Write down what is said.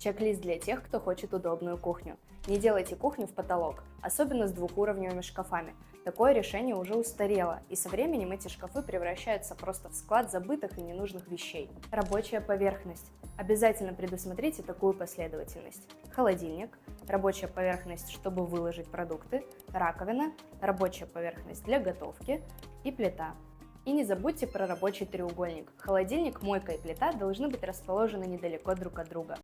Чек-лист для тех, кто хочет удобную кухню. Не делайте кухню в потолок, особенно с двухуровневыми шкафами. Такое решение уже устарело, и со временем эти шкафы превращаются просто в склад забытых и ненужных вещей. Рабочая поверхность. Обязательно предусмотрите такую последовательность. Холодильник, рабочая поверхность, чтобы выложить продукты, раковина, рабочая поверхность для готовки и плита. И не забудьте про рабочий треугольник. Холодильник, мойка и плита должны быть расположены недалеко друг от друга.